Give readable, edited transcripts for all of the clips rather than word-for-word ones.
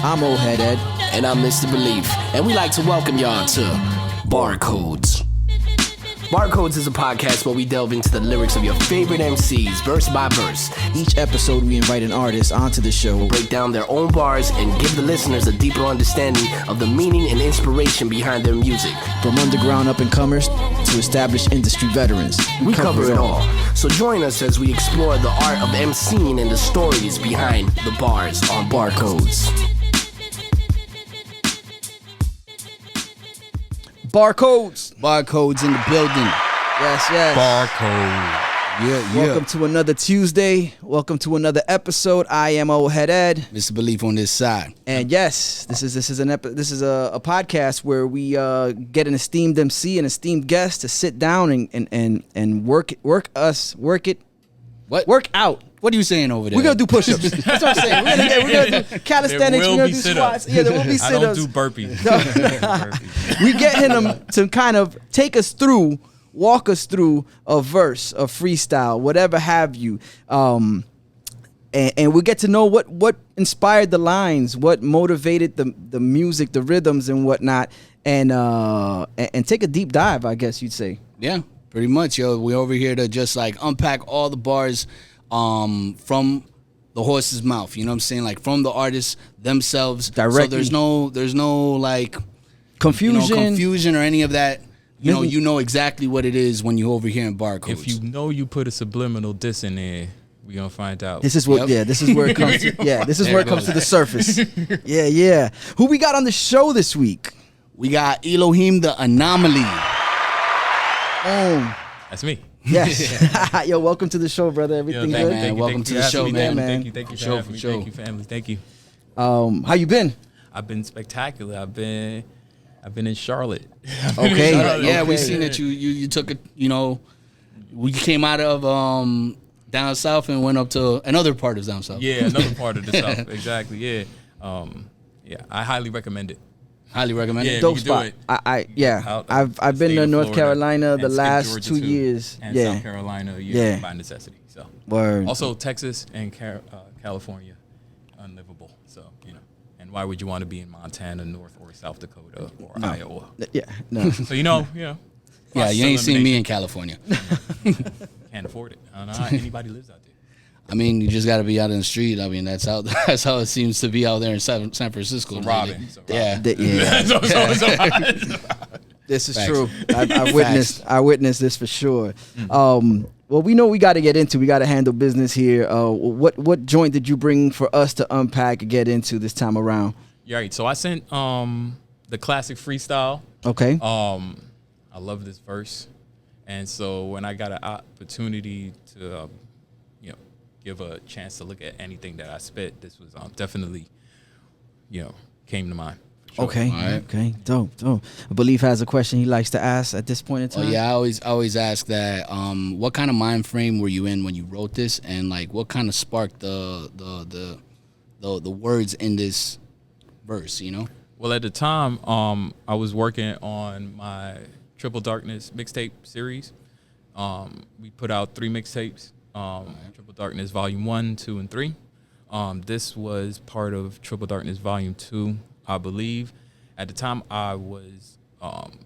I'm Old Head Ed. And I'm Mr. Beleaf. And we like to welcome y'all to Barcodes. Barcodes is a podcast where we delve into the lyrics of your favorite MCs, verse by verse. Each episode, we invite an artist onto the show, break down their own bars, and give the listeners a deeper understanding of the meaning and inspiration behind their music. From underground up-and-comers to established industry veterans. We cover it all. So join us as we explore the art of MCing and the stories behind the bars on Barcodes. Barcodes in the building. Yes. Barcode. Yeah. Welcome to another Tuesday. Welcome to another episode. I am Old Head Ed. Mr. Beleaf on this side. And yes, this is a podcast where we get an esteemed MC and esteemed guest to sit down and work out. What are you saying over there? We're gonna do push-ups. That's what I'm saying. We're gonna do calisthenics. We're gonna do squats. Yeah, there will be sit-ups. I don't do burpees. We get him to kind of walk us through a verse, a freestyle, whatever have you. And we get to know what inspired the lines, what motivated the music, the rhythms and whatnot, and take a deep dive, I guess you'd say. Yeah, pretty much, yo. We're over here to just like unpack all the bars from the horse's mouth, you know what I'm saying? Like from the artists themselves. Directly. So there's no like confusion or any of that. You know exactly what it is when you over here in Barcodes. If you know you put a subliminal diss in there, we gonna find out. This is what this is where it comes to. Yeah, this is where it comes to the surface. Yeah. Who we got on the show this week? We got Elohim the Anomaly. That's me. Yes. Yo, welcome to the show, brother. Everything good? Man. Welcome to the show, man. Thank you for having me. Thank you, family. Thank you. How you been? I've been spectacular. I've been in Charlotte. Okay. Yeah, we seen that you took it. We came out of down south and went up to another part of down south. Yeah, another part of the south. Exactly. Yeah. I highly recommend it. Highly recommend it. Dope spot. I've been to North Carolina the last 2 years. And South Carolina, by necessity. So word. Also Texas and California, unlivable. So and why would you want to be in Montana, North or South Dakota or Iowa? Yeah, no. So you ain't seen me in California. Can't afford it. I don't know how anybody lives out there. I mean, you just got to be out in the street. I mean, that's how it seems to be out there in San Francisco. So robbing. Yeah. This is Facts. true. I witnessed this for sure. Well, we know we got to get into. We got to handle business here. What joint did you bring for us to unpack and get into this time around? Yeah, right. So I sent the classic Freestyle. Okay. I love this verse, and so when I got an opportunity to give a chance to look at anything that I spit, this was definitely came to mind. Sure. Okay. Right. Okay. Dope. Beleaf has a question he likes to ask at this point in time. Oh yeah, I always ask that. What kind of mind frame were you in when you wrote this, and like what kind of sparked the words in this verse? Well, at the time, I was working on my Triple Darkness mixtape series. We put out 3 mixtapes. Triple Darkness Volume 1, 2, and 3. This was part of Triple Darkness Volume 2, I believe. At the time, I was on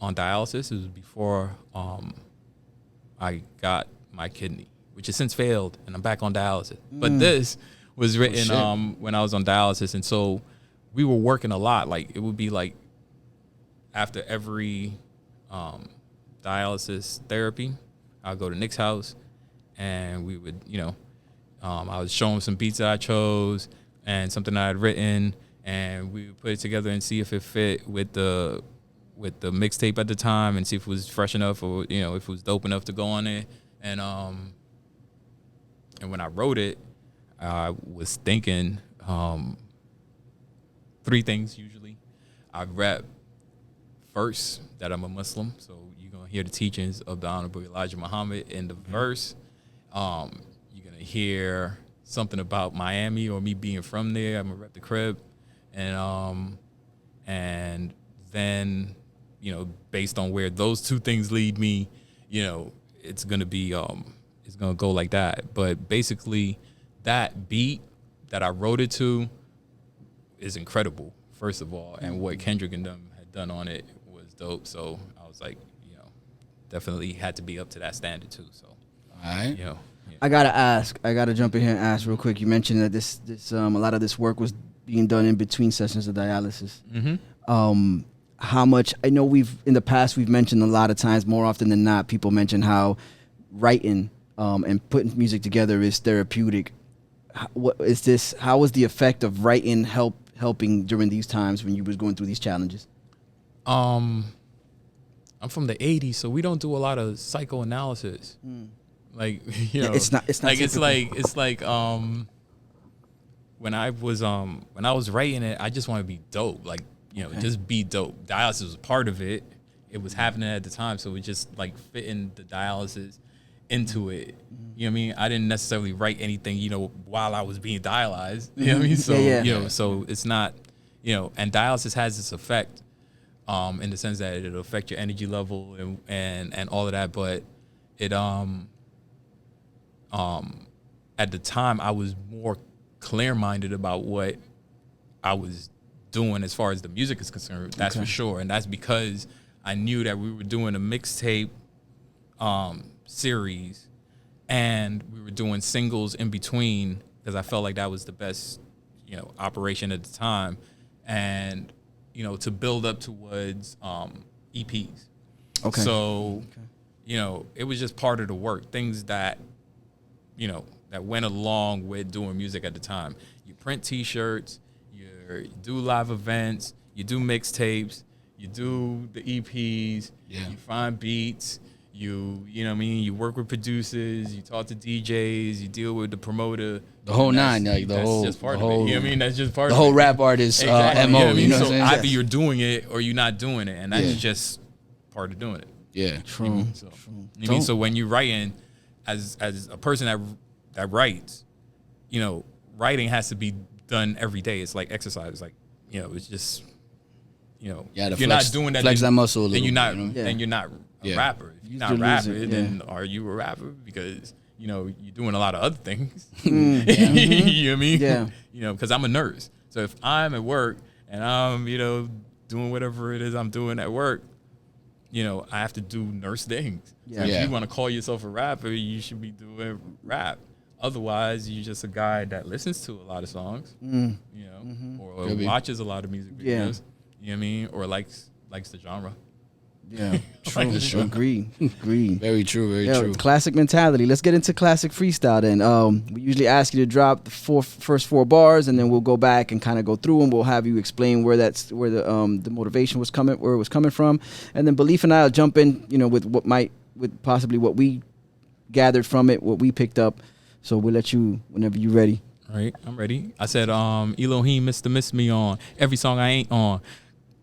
dialysis. It was before I got my kidney, which has since failed, and I'm back on dialysis. But this was written when I was on dialysis, and so we were working a lot. Like it would be like after every dialysis therapy, I'll go to Nick's house. And we would, I was showing some beats that I chose and something I had written, and we would put it together and see if it fit with the mixtape at the time, and see if it was fresh enough or if it was dope enough to go on it. And when I wrote it, I was thinking 3 things usually. I rap first that I'm a Muslim, so you're gonna hear the teachings of the Honorable Elijah Muhammad in the verse. You're gonna hear something about Miami or me being from there. I'm gonna rep the crib, and then based on where those 2 things lead me, it's gonna be it's gonna go like that. But basically, that beat that I wrote it to is incredible, first of all, and what Kendrick and them had done on it was dope. So I was like, definitely had to be up to that standard too. So, All right. Yeah. I gotta jump in here and ask real quick. You mentioned that this a lot of this work was being done in between sessions of dialysis. Mm-hmm. How much, I know in the past we've mentioned a lot of times, more often than not, people mention how writing and putting music together is therapeutic. How was the effect of writing helping during these times when you was going through these challenges? I'm from the 80s, so we don't do a lot of psychoanalysis. Like, it's not like typical. it's like when I was writing it, I just want to be dope. Like, just be dope. Dialysis was part of it. It was happening at the time, so it just like fitting the dialysis into it. You know what I mean? I didn't necessarily write anything, while I was being dialyzed. You know what I mean? So so it's not, and dialysis has this effect, in the sense that it'll affect your energy level and all of that. But it at the time I was more clear-minded about what I was doing as far as the music is concerned. That's for sure, and that's because I knew that we were doing a mixtape series, and we were doing singles in between because I felt like that was the best, operation at the time, and to build up towards EPs. Okay. So, it was just part of the work. Things that, that went along with doing music at the time. You print T-shirts, you do live events, you do mixtapes, you do the EPs, you find beats, you know what I mean? You work with producers, you talk to DJs, you deal with the promoter. The whole nine, like that's just part of it. You know what I mean? That's just part of it. The whole rap artist exactly. MO, You know what I mean? what I'm So saying? either you're doing it or you're not doing it, and that's just part of doing it. Yeah. True. You know what I mean? So when you're writing, as a person that writes, writing has to be done every day. It's like exercise. It's like, it's just, if you're not doing that, flex that muscle a little then you're not, bit, then you're not a rapper. If you're not rapping, then are you a rapper? Because, you're doing a lot of other things. You know what I mean? Yeah. Because I'm a nurse. So if I'm at work and I'm, doing whatever it is I'm doing at work, I have to do nurse things. Yeah. So if you want to call yourself a rapper, you should be doing rap. Otherwise, you're just a guy that listens to a lot of songs, or watches a lot of music videos. You know what I mean? Or likes the genre. Yeah, true. Agreed. Very true. Very true. Classic mentality. Let's get into classic freestyle then. We usually ask you to drop the first four bars, and then we'll go back and kind of go through them. We'll have you explain where the motivation was coming, where it was coming from, and then Beleaf and I will jump in, with possibly what we gathered from it, what we picked up. So we'll let you whenever you're ready. All right, I'm ready. I said, Elohim Mr. Miss Me on every song I ain't on.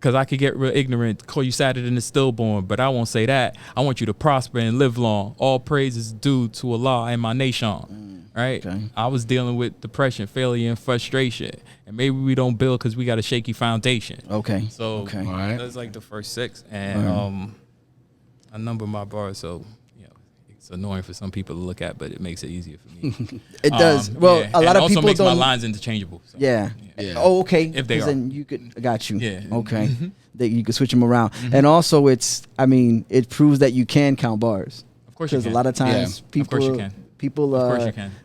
Cause I could get real ignorant, call you sadder than the stillborn, but I won't say that. I want you to prosper and live long. All praise is due to Allah and my nation. Right? Okay. I was dealing with depression, failure, and frustration. And maybe we don't build because we got a shaky foundation. Okay. So All right. that's like the first six. And I number my bars, so it's annoying for some people to look at, but it makes it easier for me. It does. Well, a lot of people makes don't. My lines interchangeable. So. Yeah. Oh, okay. If they are. Then you could. I got you. Yeah. Okay. That you could switch them around, and also it proves that you can count bars. Of course you can. Because a lot of times people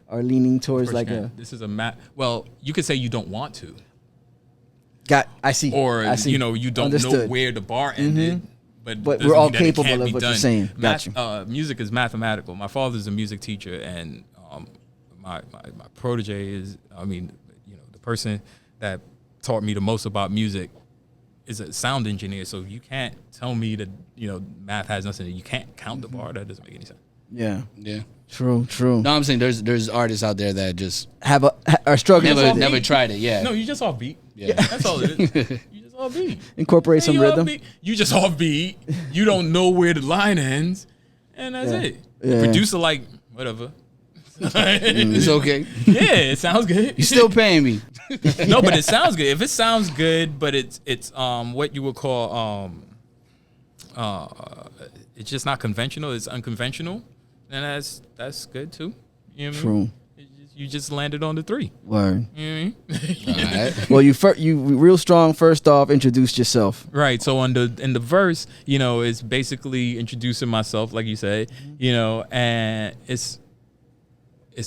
are leaning towards like a. This is a math. Well, you could say you don't want to. I see. Or I see. you don't know where the bar ended. But we're all capable of what you're saying. Got you. Music is mathematical. My father's a music teacher, and my protege is, the person that taught me the most about music is a sound engineer. So you can't tell me that math has nothing. You can't count the bar. That doesn't make any sense. Yeah. Yeah. True. No, I'm saying there's artists out there that just are struggling. Never tried it. Yeah. No, you just off beat. Yeah. That's all it is. You just off beat. Incorporate some rhythm. You just off beat. You don't know where the line ends, and that's it. The producer whatever. It's okay. Yeah, it sounds good. You're still paying me. No, but it sounds good. If it sounds good, but it's what you would call it's just not conventional. It's unconventional, and that's good too. You know what I mean? True. It's just, you just landed on the 3. Word. You know what I mean? All right. Well, you real strong. First off, introduced yourself. Right. So in the verse, you know, it's basically introducing myself, like you said, you know, and it's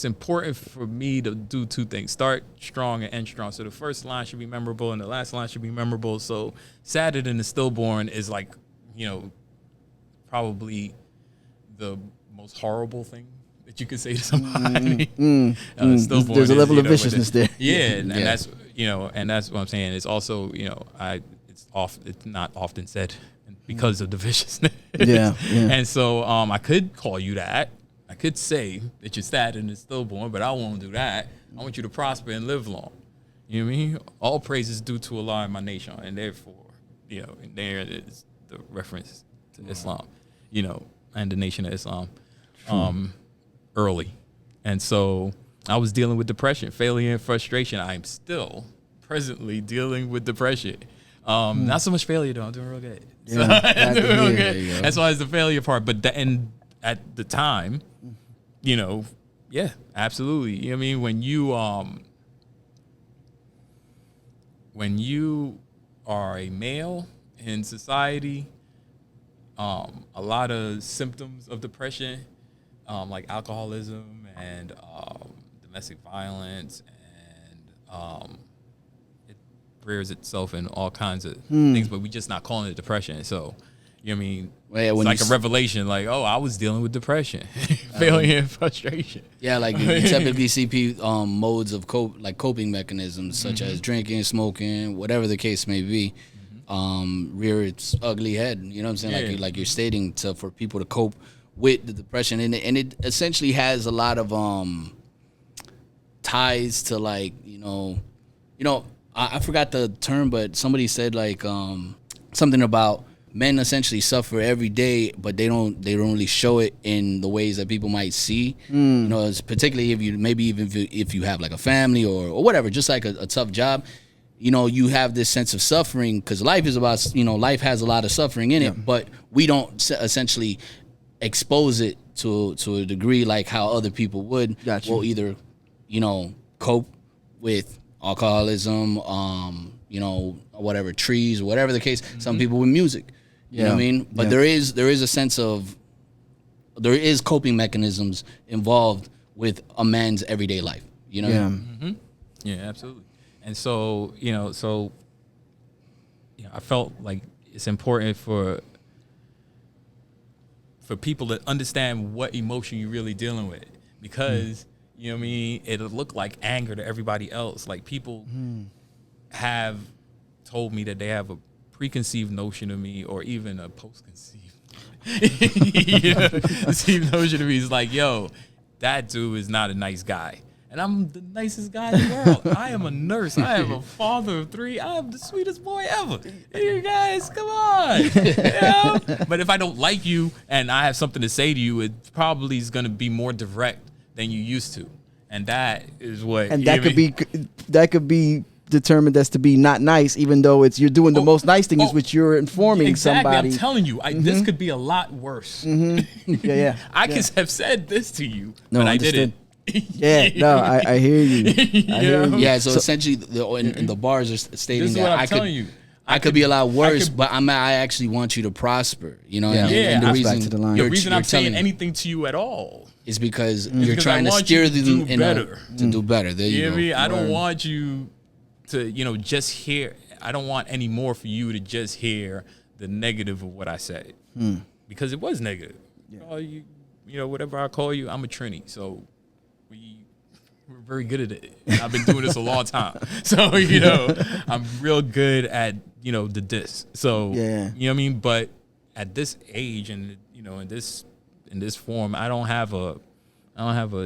important for me to do 2 things: start strong and end strong. So the first line should be memorable, and the last line should be memorable. So sadder than the stillborn is like, you know, probably the most horrible thing that you could say to somebody. Stillborn There's a level is, of viciousness there. Yeah, and that's, you know, and that's what I'm saying. It's also, you know, it's not often said because of the viciousness. Yeah. And so I could call you that. I could say that you're sad and it's stillborn, but I won't do that. I want you to prosper and live long. You know what I mean? All praise is due to Allah and my nation, and therefore, you know, and there is the reference to Islam, you know, and the nation of Islam, early. And so I was dealing with depression, failure, and frustration. I'm still presently dealing with depression. Not so much failure though. I'm doing real good. Yeah, So, doing there good. you go. That's why it's the failure part. But at the time, you know, yeah, absolutely. You know what I mean? When you are a male in society, a lot of symptoms of depression, like alcoholism and domestic violence, and it rears itself in all kinds of things, but we just not calling it depression. So, you know what I mean? Well, It's like a revelation, like, oh, I was dealing with depression, failure, and frustration. Yeah, like you typically see modes of coping mechanisms such as drinking, smoking, whatever the case may be, rear its ugly head. You know what I'm saying? Yeah. Like you're stating, for people to cope with the depression, and it essentially has a lot of ties to, like, you know, I forgot the term, but somebody said like something about men essentially suffer every day, but they don't really show it in the ways that people might see. You know, it's particularly if you have like a family or whatever, just like a tough job. You know, you have this sense of suffering because life is about, you know, life has a lot of suffering in it, but we don't essentially expose it to a degree like how other people would. Gotcha. Will either, you know, cope with alcoholism, you know, whatever, trees, whatever the case. Some people with music. You know what I mean? But there is a sense of, there is coping mechanisms involved with a man's everyday life. You know what I mean? Yeah, absolutely. And so, you know, I felt like it's important for people to understand what emotion you're really dealing with, because, you know what I mean, it'll look like anger to everybody else. Like, people have told me that they have a preconceived notion of me, or even a post-conceived conceived notion of me. Is like, yo, that dude is not a nice guy. And I'm the nicest guy in the world. I am a nurse. I am a father of 3. I am the sweetest boy ever. You guys, come on. You know? But if I don't like you and I have something to say to you, it probably is going to be more direct than you used to. And that is what. And that could be determined as to be not nice, even though you're doing the most nice thing, is which you're informing somebody. I'm telling you, this could be a lot worse. Yeah. I could have said this to you, No, but I understood. didn't. Yeah, no, I hear you. I hear you. Yeah, so essentially, in the bars are stating This is that what I'm telling you. I could be a lot worse, but I actually want you to prosper. You know, Yeah. and the That's reason back to the line. The reason I'm you're saying telling anything to you at all is because you're because trying I to want steer you to them do better. to do better. There you You know go. what I mean? I don't want you to, you know, just hear. I don't want any more for you to just hear the negative of what I said, because it was negative. You know, whatever I call you, I'm a Trini, so we're very good at it. I've been doing this a long time, so, you know, I'm real good at, you know, the diss. So you know what I mean. But at this age, and, you know, in this form, I don't have a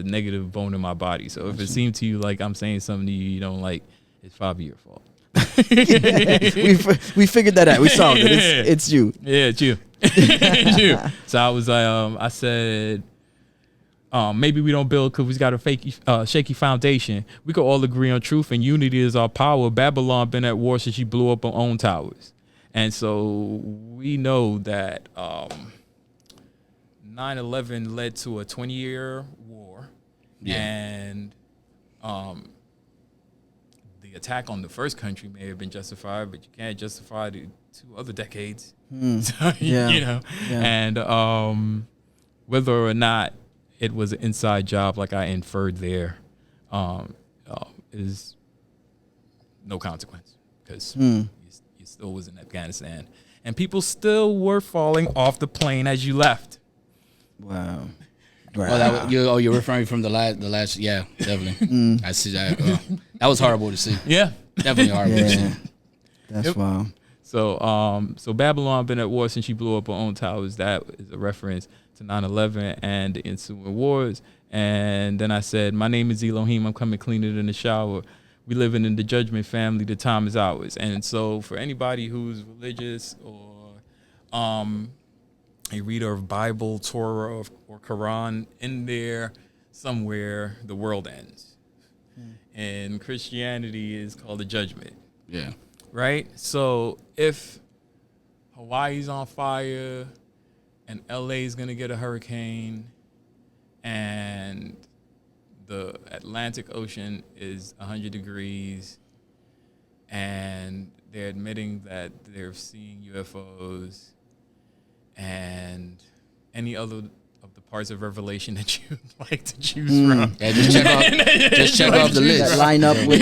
negative bone in my body. So if it seemed to you like I'm saying something to you don't like, it's probably your fault. We figured that out. We solved it. It's you. Yeah, it's you. It's you. So I was I said, maybe we don't build because we got a shaky foundation. We could all agree on truth and unity is our power. Babylon been at war since she blew up her own towers. And so we know that 9/11 led to a 20-year war. Yeah. And the attack on the first country may have been justified, but you can't justify the 2 other decades. So, Yeah. you know, Yeah. and whether or not it was an inside job, like I inferred there, is no consequence, because you still was in Afghanistan, and people still were falling off the plane as you left. Wow. Oh, you're referring from the last, yeah, definitely. I see that. That was horrible to see. Yeah, Definitely horrible to see. Yeah. That's wild. So Babylon been at war since she blew up her own towers. That is a reference to 9/11 and the ensuing wars. And then I said, my name is Elohim. I'm coming cleaner than the shower. We living in the judgment family. The time is ours. And so for anybody who's religious or a reader of Bible, Torah, or Quran, in there somewhere, the world ends. And Christianity is called the judgment. Yeah. Right? So if Hawaii's on fire and LA's going to get a hurricane and the Atlantic Ocean is 100 degrees and they're admitting that they're seeing UFOs and any other of the parts of Revelation that you'd like to choose from. Yeah, just check off the list. That line up with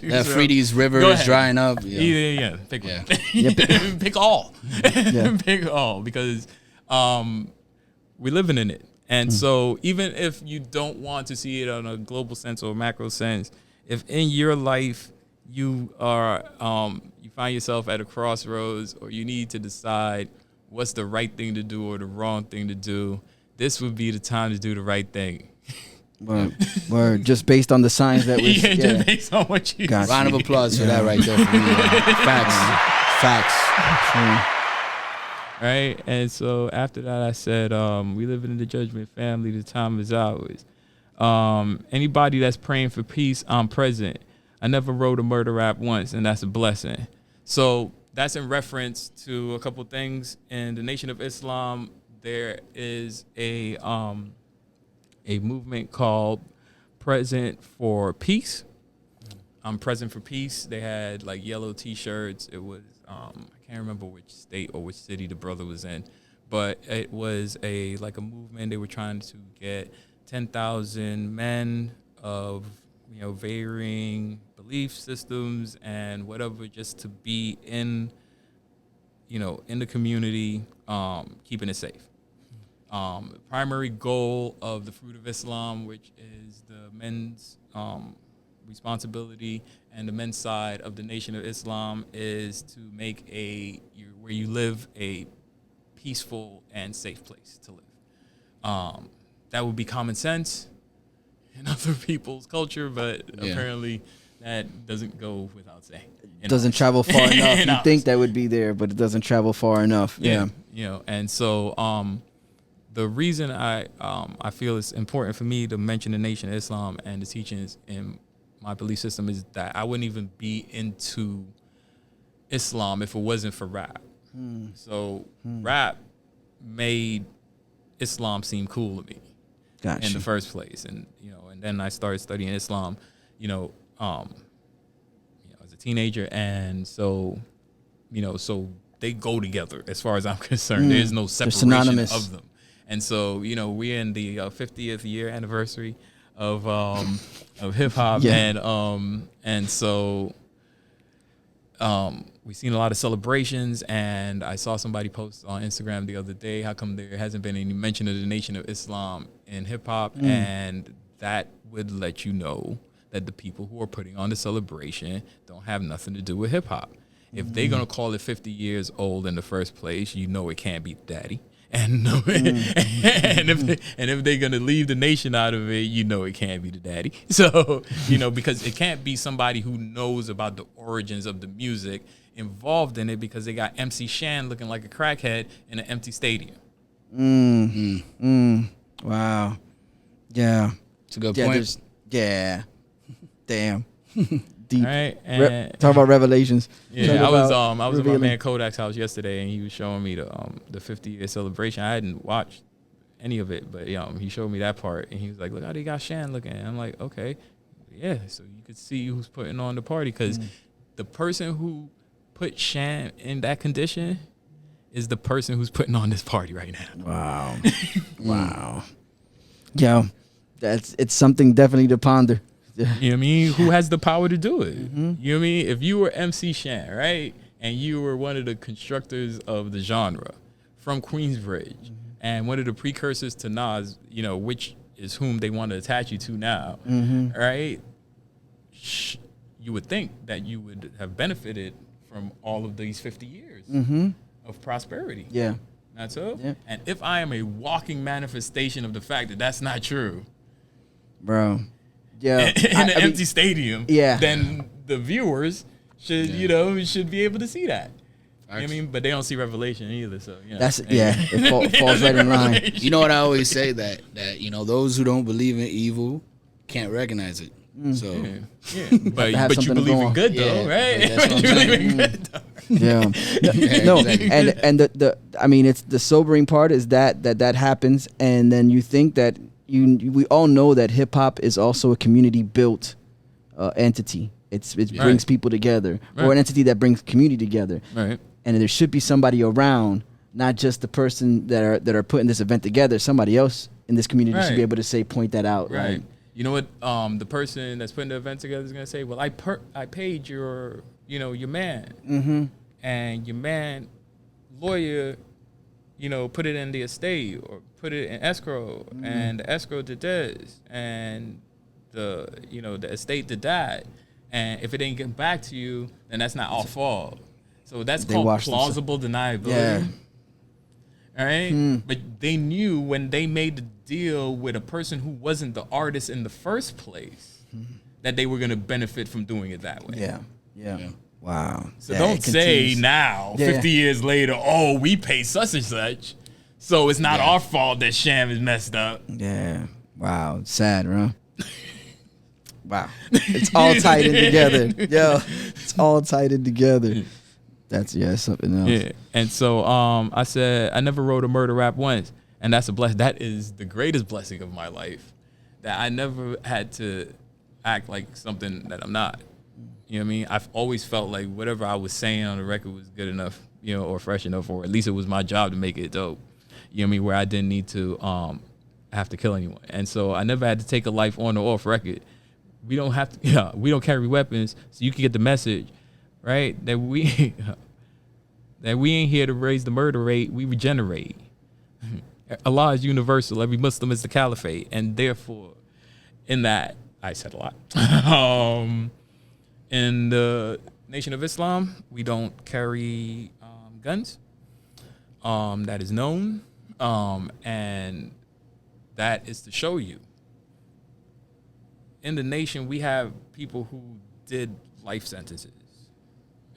That Freedy's river is drying up. Yeah. Yeah. Pick Yeah. one. Pick all. Yeah. Pick all, because we're living in it. And so even if you don't want to see it on a global sense or macro sense, if in your life you are you find yourself at a crossroads, or you need to decide what's the right thing to do or the wrong thing to do, this would be the time to do the right thing. Word. Just based on the signs that we just based on what you Gotcha. Round of applause for that right there. For me. Facts. Right? And so after that, I said, we live in the judgment family. The time is ours. Anybody that's praying for peace, I'm present. I never wrote a murder rap once, and that's a blessing. So that's in reference to a couple things. In the Nation of Islam, there is a movement called Present for Peace. I'm Present for Peace. They had like yellow T-shirts. It was I can't remember which state or which city the brother was in, but it was a movement. They were trying to get 10,000 men of varying belief systems and whatever, just to be in the community, keeping it safe. The primary goal of the Fruit of Islam, which is the men's responsibility and the men's side of the Nation of Islam, is to make where you live a peaceful and safe place to live. That would be common sense in other people's culture, but apparently that doesn't go without saying. It doesn't travel far enough. You think that would be there, but it doesn't travel far enough. Yeah. And so the reason I feel it's important for me to mention the Nation of Islam and the teachings in my belief system is that I wouldn't even be into Islam if it wasn't for rap. So rap made Islam seem cool to me in the first place, and and then I started studying Islam, as a teenager, and so so they go together as far as I'm concerned. There's no separation of them. And so, we're in the 50th year anniversary of hip hop, and so we've seen a lot of celebrations. And I saw somebody post on Instagram the other day, how come there hasn't been any mention of the Nation of Islam in hip hop? And that would let you know that the people who are putting on the celebration don't have nothing to do with hip hop. If they're gonna call it 50 years old in the first place, it can't be Daddy. And if they're gonna leave the nation out of it, it can't be the Daddy. So because it can't be somebody who knows about the origins of the music involved in it, because they got MC Shan looking like a crackhead in an empty stadium. Wow. Yeah. It's a good point. Damn. Deep. Right. Talk about Revelations. Yeah, I was at my man Kodak's house yesterday, and he was showing me the 50-year celebration. I hadn't watched any of it, but he showed me that part, and he was like, "Look how they got Shan looking." And I'm like, "Okay, yeah." So you could see who's putting on the party, because the person who put Shan in that condition is the person who's putting on this party right now. Wow. Wow. Yeah, it's something definitely to ponder. You know what I mean? Who has the power to do it? You know what I mean? If you were MC Shan, right, and you were one of the constructors of the genre from Queensbridge, and one of the precursors to Nas, which is whom they want to attach you to now, right? You would think that you would have benefited from all of these 50 years of prosperity. Yeah. Not so? Yeah. And if I am a walking manifestation of the fact that that's not true, bro, yeah, in an empty stadium, yeah, then the viewers should, should be able to see that. You know what I mean? But they don't see Revelation either, so that's it falls right in line. You know what I always say, that those who don't believe in evil can't recognize it. So but you believe in good though, right? But you believe in good though. Yeah. No, exactly. and the I mean, it's the sobering part is that happens, and then you think that we all know that hip hop is also a community built entity. It brings people together, or an entity that brings community together. Right. And there should be somebody around, not just the person that are putting this event together. Somebody else in this community should be able to point that out. Right. Like, you know what? The person that's putting the event together is gonna say, "Well, I paid your man, and your man lawyer, put it in the estate or put it in escrow, and the escrow did this, and the estate did that, and if it ain't getting back to you, then that's not our fault." So that's called plausible deniability. Yeah. All right? But they knew when they made the deal with a person who wasn't the artist in the first place that they were going to benefit from doing it that way. Yeah. Wow. So don't say now, 50 years later, "Oh, we pay such and such, so it's not our fault that Sham is messed up." Yeah. Wow. It's sad, bro. Wow. It's all tied in together. Yo, it's all tied in together. That's something else. Yeah. And so I said I never wrote a murder rap once, and that's a blessing. That is the greatest blessing of my life. That I never had to act like something that I'm not. You know what I mean? I've always felt like whatever I was saying on the record was good enough, or fresh enough, or at least it was my job to make it dope. You know what I mean? Where I didn't need to have to kill anyone. And so I never had to take a life on or off record. We don't have to, we don't carry weapons, so you can get the message. Right, that we ain't here to raise the murder rate. We regenerate. Allah is universal. Every Muslim is the caliphate, and therefore, in that, I said a lot. In the Nation of Islam, we don't carry guns. That is known, and that is to show you. In the nation, we have people who did life sentences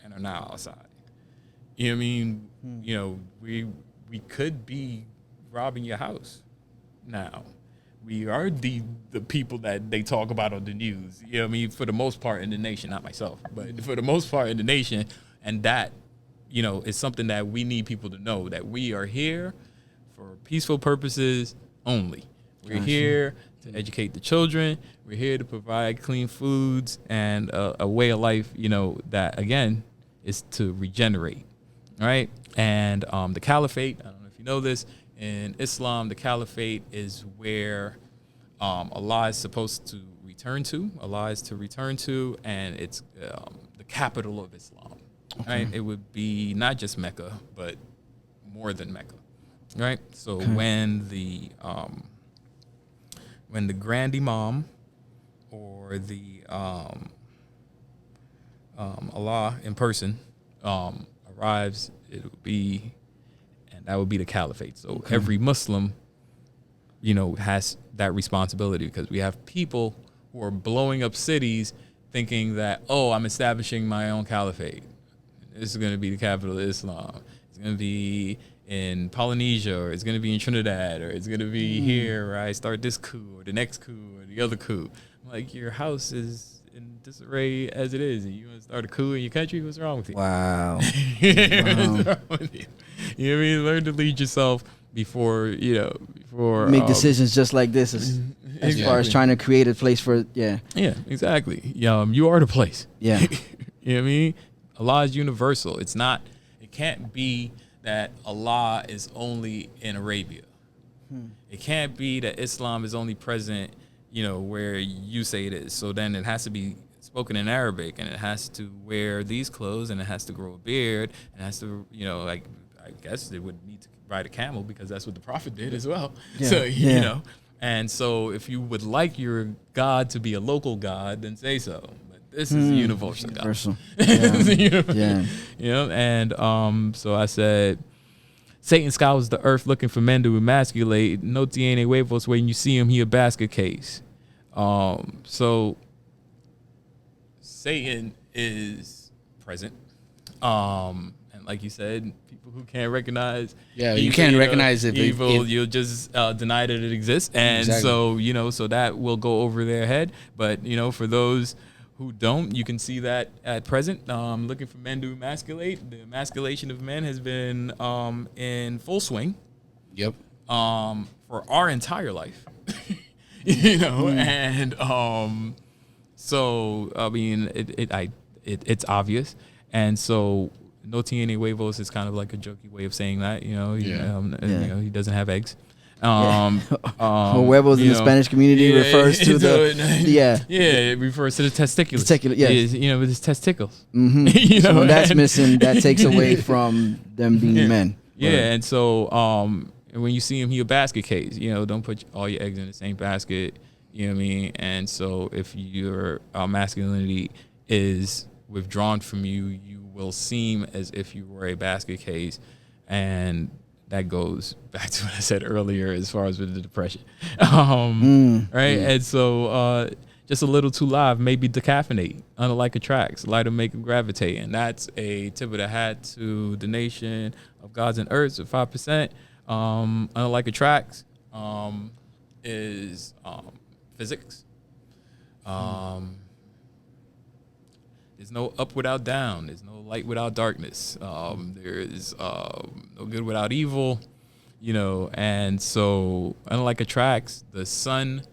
and are now outside. You know what I mean? We could be robbing your house now. We are the people that they talk about on the news. You know what I mean? For the most part in the nation, not myself, but for the most part in the nation. And that, is something that we need people to know, that we are here for peaceful purposes only. We're here to educate the children. We're here to provide clean foods and a way of life, that, again, is to regenerate, right? And the caliphate, I don't know if you know this, in Islam, the caliphate is where Allah is supposed to return to. Allah is to return to, and it's the capital of Islam, right? It would be not just Mecca, but more than Mecca, right? So when the Grand Imam or the Allah in person arrives, it would be, and that would be the caliphate. So every Muslim, has that responsibility, because we have people who are blowing up cities thinking that, I'm establishing my own caliphate. This is going to be the capital of Islam. It's going to be in Polynesia, or it's going to be in Trinidad, or it's going to be here where I start this coup or the next coup or the other coup. Like, your house is in disarray as it is, and you want to start a coup in your country? What's wrong with you? Wow. What's wrong with you? You know what I mean? Learn to lead yourself before make decisions just like this as far as trying to create a place for exactly. You are the place. Yeah. You know what I mean? Allah is universal. It can't be that Allah is only in Arabia. It can't be that Islam is only present, where you say it is. So then it has to be spoken in Arabic, and it has to wear these clothes, and it has to grow a beard, and it has to, I guess they would need to ride a camel because that's what the Prophet did as well. Yeah. So, and so if you would like your God to be a local God, then say so. But this is a universal God. And so I said, Satan scours the earth looking for men to emasculate. No tiene huevos, when you see him, he a basket case. So Satan is present. And like you said, people who can't recognize you can't recognize if evil, you'll just deny that it exists. And so, so that will go over their head. But, for those who don't, you can see that at present, looking for men to emasculate. The emasculation of men has been in full swing. Yep. For our entire life. And so I mean it's obvious. And so no tiene huevos is kind of like a jokey way of saying that, he doesn't have eggs. Huevos in the Spanish community refers to it refers to the testicles. With his testicles. Mm-hmm. So when that's missing, that takes away from them being men. And so when you see him, he a basket case. Don't put all your eggs in the same basket. You know what I mean? And so if your masculinity is withdrawn from you, you will seem as if you were a basket case, and that goes back to what I said earlier as far as with the depression. Right? And so just a little too live, maybe decaffeinate, unlike attracts, lighter make them gravitate. And that's a tip of the hat to the nation of gods and earths at 5%. Unlike attracts is physics. There's no up without down. There's no light without darkness. There is no good without evil, And so, unlike attracts, the sun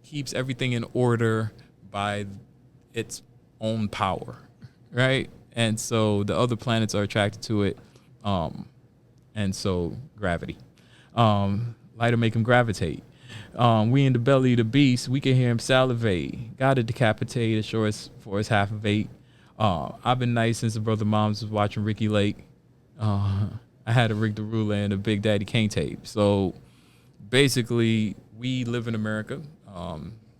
keeps everything in order by its own power, right? And so the other planets are attracted to it, and so gravity. Lighter make him gravitate. We in the belly of the beast, we can hear him salivate. Gotta decapitate as short as for his half of 8. I've been nice since the brother moms was watching Ricky Lake. I had a Rick the Ruler and a Big Daddy Kane tape. So basically, we live in America.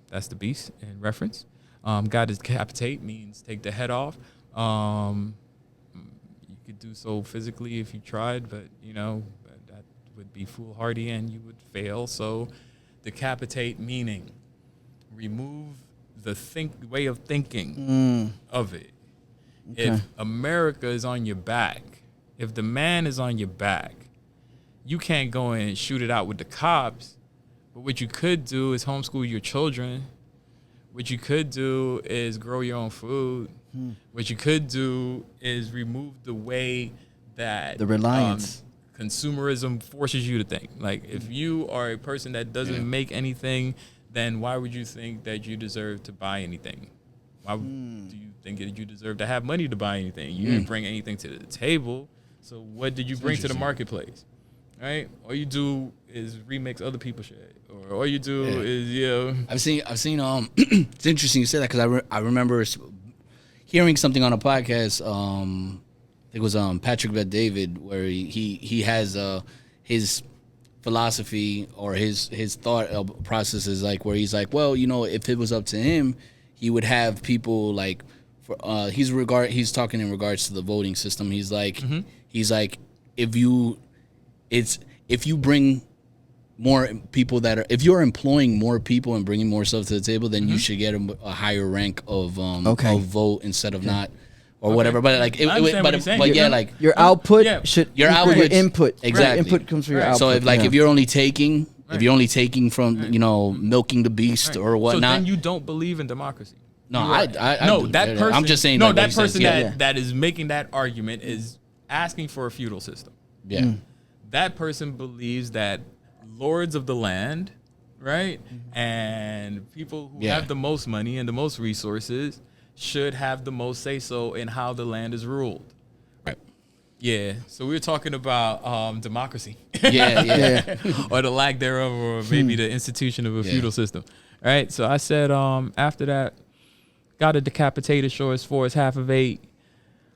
That's the beast in reference. God to decapitate means take the head off. You could do so physically if you tried, but that would be foolhardy and you would fail. So decapitate meaning remove the way of thinking of it. Okay. If America is on your back, if the man is on your back, you can't go and shoot it out with the cops. But what you could do is homeschool your children. What you could do is grow your own food. What you could do is remove the way that the reliance consumerism forces you to think. Like if you are a person that doesn't make anything, then why would you think that you deserve to buy anything? Why do you think that you deserve to have money to buy anything? You didn't bring anything to the table. So what did you bring to the marketplace? Right? All you do is remix other people's shit. Or all you do is, I've seen it's interesting you say that because I remember hearing something on a podcast, it was Patrick Bet-David, where he has his philosophy or his thought process is like where he's like, well, if it was up to him, he would have people like, he's talking in regards to the voting system. He's like, if you bring more people if you're employing more people and bringing more stuff to the table, then you should get a higher rank of vote instead of not. Or whatever, but like, like your output should your equal your input. Exactly, right. Input comes from your output. So if you're only taking from milking the beast or whatnot, so then you don't believe in democracy. No, I'm just saying. No, that person that is making that argument is asking for a feudal system. Yeah. that person believes that lords of the land, right, and people who have the most money and the most resources should have the most say-so in how the land is ruled. Right. Yeah. So we were talking about democracy. Yeah. Or the lack thereof, or maybe the institution of a feudal system. Right. So I said, after that, got a decapitated short as 4 is half of 8.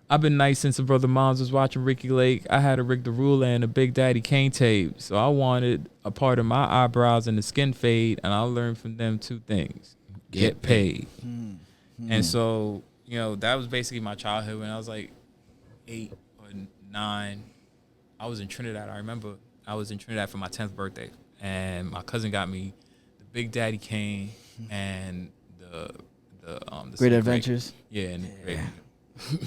I've been nice since the brother moms was watching Ricky Lake. I had a Rick the Ruler and a Big Daddy Kane tape. So I wanted a part of my eyebrows and the skin fade, and I learned from them 2 things. Get paid. And so, you know, that was basically my childhood when I was like 8 or 9. I was in Trinidad. I remember I was in Trinidad for my 10th birthday, and my cousin got me the Big Daddy Kane and the Great Adventures. Yeah, and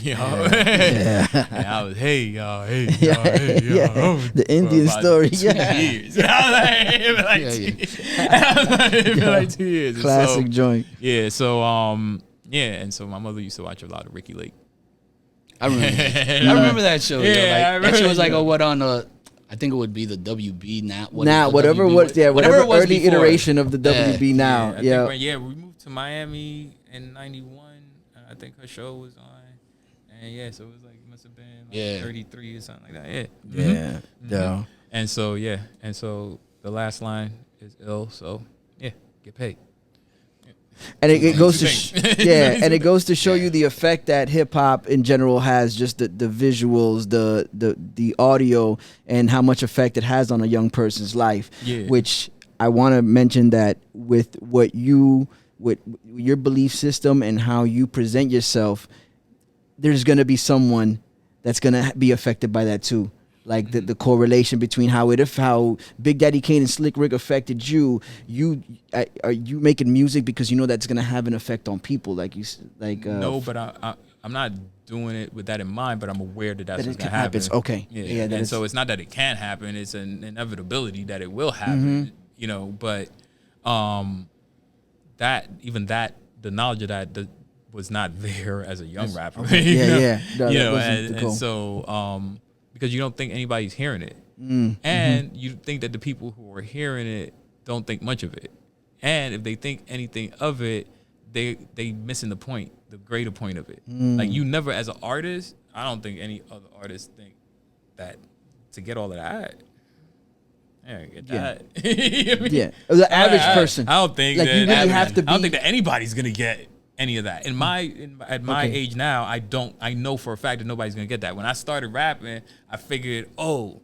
and I was, hey y'all. The Indian story. Years. I was like 2 years. Classic joint. Yeah, so and so my mother used to watch a lot of Ricky Lake. I remember that show. Yeah, Like, that show was like what on I think it would be the WB now. Whatever early before. iteration of the WB now. I think we moved to Miami in '91. I think her show was on, and so it was like it must have been like 33 or something like that. Yeah. And so the last line is ill. So get paid. And it goes to and it goes to show you the effect that hip hop in general has, just the visuals, the audio, and how much effect it has on a young person's life. Which I want to mention that with with your belief system and how you present yourself, there's gonna be someone that's gonna be affected by that too. Like the correlation between how Big Daddy Kane and Slick Rick affected you. Are you making music because you know that's gonna have an effect on people? No, but I'm not doing it with that in mind. But I'm aware that that's what's gonna happen. Okay. And so it's not that it can't happen; it's an inevitability that it will happen. You know, but the knowledge of that was not there as a young rapper. Okay. So because you don't think anybody's hearing it. And you think that the people who are hearing it don't think much of it. And if they think anything of it, they missing the point, the greater point of it. Like, you never, as an artist, I don't think any other artist think that to get all of that. Get that. The average person. I don't think like, that you really have to be, I don't think that anybody's gonna get any of that. At my age now, I know for a fact that nobody's gonna get that. When I started rapping, I figured, dudes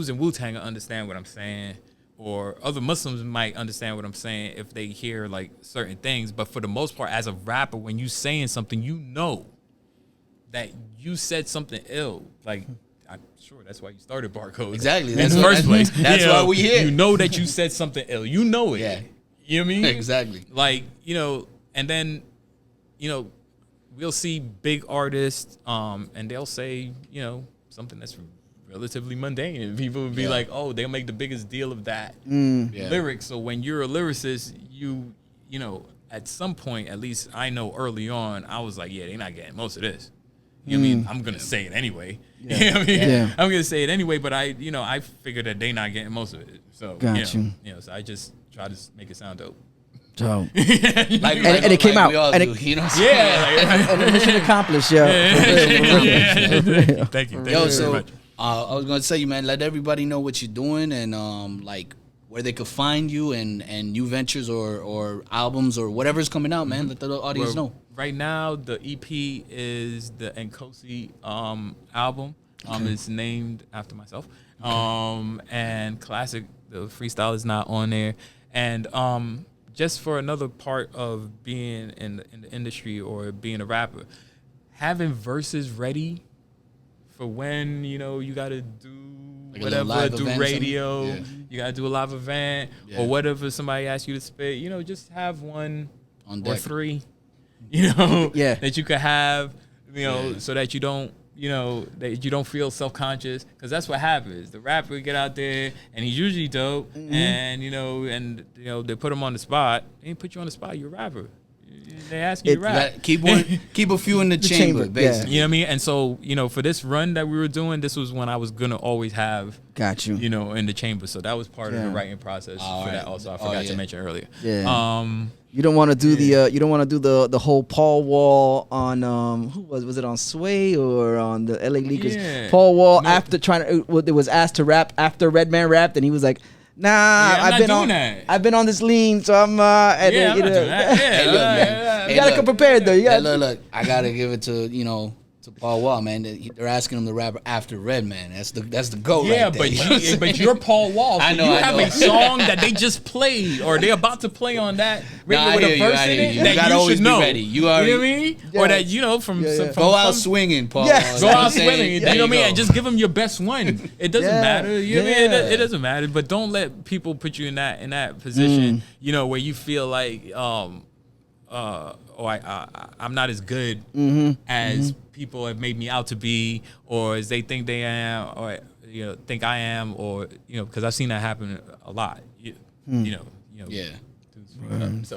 in Wu-Tang understand what I'm saying, or other Muslims might understand what I'm saying if they hear like certain things. But for the most part, as a rapper, when you saying something, you know that you said something ill. Like, I'm sure that's why you started Barcode. Exactly. In the first place. That's why we here. You know that you said something ill. You know it. Yeah. You know what I mean? Exactly. Like, and then, we'll see big artists, and they'll say, something that's relatively mundane. And people would be like, oh, they'll make the biggest deal of that lyric. So when you're a lyricist, you at some point, at least I know early on, I was like, they're not getting most of this. You know what I mean? I'm going to say it anyway. Yeah. You know what I mean? I'm going to say it anyway, but I figured that they not getting most of it. So, so I just try to make it sound dope. Dope. And it came out. And mission accomplished, Thank you. Yo, very much. I was gonna say, man, let everybody know what you're doing and like where they could find you and new ventures or albums or whatever's coming out, man. Let the audience know. Right now, the EP is the Nkosi album. It's named after myself. And Classic, the freestyle is not on there. And just for another part of being in the industry or being a rapper, having verses ready for when you gotta do like whatever, do radio, you gotta do a live event or whatever. Somebody asks you to spit, just have one on or three, that you could have, so that you don't. That you don't feel self-conscious, because that's what happens. The rapper get out there and he's usually dope, and they put him on the spot. They didn't put you on the spot. You're a rapper. they ask you to rap. Keep a few in the chamber, basically. You know what I mean? And so, for this run that we were doing, this was when I was gonna always have, got you, in the chamber. So that was part of the writing process for that. Also, I forgot to mention earlier. Yeah. You don't want to do the whole Paul Wall on who was it on Sway or on the LA Leakers? Yeah. Paul Wall after it was asked to rap after Redman rapped, and he was like, nah, I've been on this lean, so I'm I'm not doing that. Hey, look, man. You gotta come prepared though. You gotta look. I gotta give it to to Paul Wall, man. They're asking him to rap after Redman. That's the goal. Yeah, right there. but you're Paul Wall. So I know. You have a song that they just played, or they're about to play on that radio with a verse in it. You gotta always be ready. You know what I mean? Yeah. Or that from go out swinging, Paul. Yes. Go out swinging. You know what I mean? And just give them your best one. It doesn't matter. You know what I mean? It doesn't matter. But don't let people put you in that position. Where you feel like I'm not as good as people have made me out to be, or as they think they am, or think I am, or because I've seen that happen a lot. Yeah. So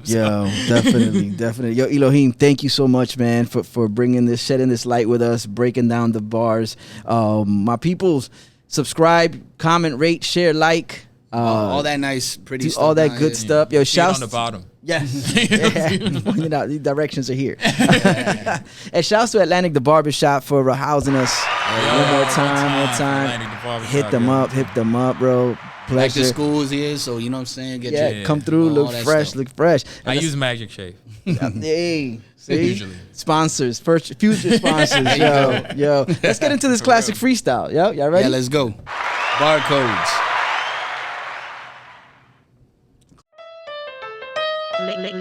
Yo, definitely. Yo, Elohim, thank you so much, man, for bringing this, shedding this light with us, breaking down the bars. My peoples, subscribe, comment, rate, share, like. All that nice, pretty stuff. All that good stuff. Yo, shouts on the bottom. Yes. The directions are here. And shouts to Atlantic the Barbershop for housing us one more time. Hit them up, bro. Pleasure. Like the schools here, so you know what I'm saying? Get come through, look fresh. I use Magic Shave. Hey, see? Usually. Sponsors, future sponsors. yo. Let's get into this classic freestyle. Yo, y'all ready? Yeah, let's go. Barcodes.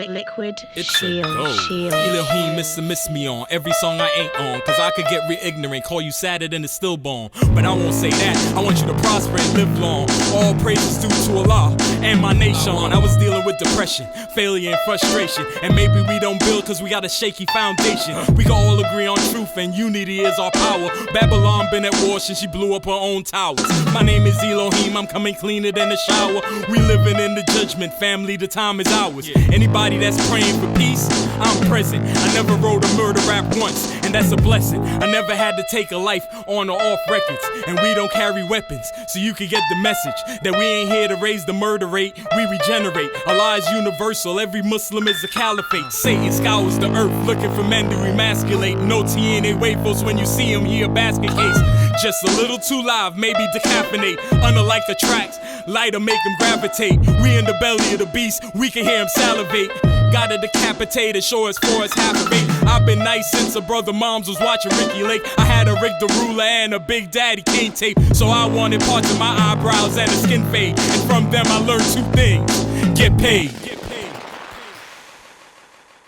Liquid it's shield. Elohim miss me on every song I ain't on, cause I could get real ignorant, call you sadder than a stillborn. But I won't say that, I want you to prosper and live long. All praises due to Allah and my nation. I was dealing with depression, failure and frustration, and maybe we don't build cause we got a shaky foundation. We can all agree on truth and unity is our power. Babylon been at war since she blew up her own towers. My name is Elohim, I'm coming cleaner than a shower. We living in the judgment, family, the time is ours. Anybody that's praying for peace, I'm present. I never wrote a murder rap once, and that's a blessing. I never had to take a life on or off records, and we don't carry weapons, so you can get the message that we ain't here to raise the murder rate, we regenerate. Allah is universal, every Muslim is a caliphate. Satan scours the earth looking for men to emasculate. No TNA waffles when you see him, he a basket case. Just a little too live, maybe decaffeinate. Unlike the tracks, lighter make him gravitate. We in the belly of the beast, we can hear him salivate. Gotta decapitate as sure as for us half of it. I've been nice since a brother moms was watching Ricky Lake. I had a Rick the Ruler and a Big Daddy Kane tape, so I wanted parts of my eyebrows and a skin fade. And from them I learned two things: get paid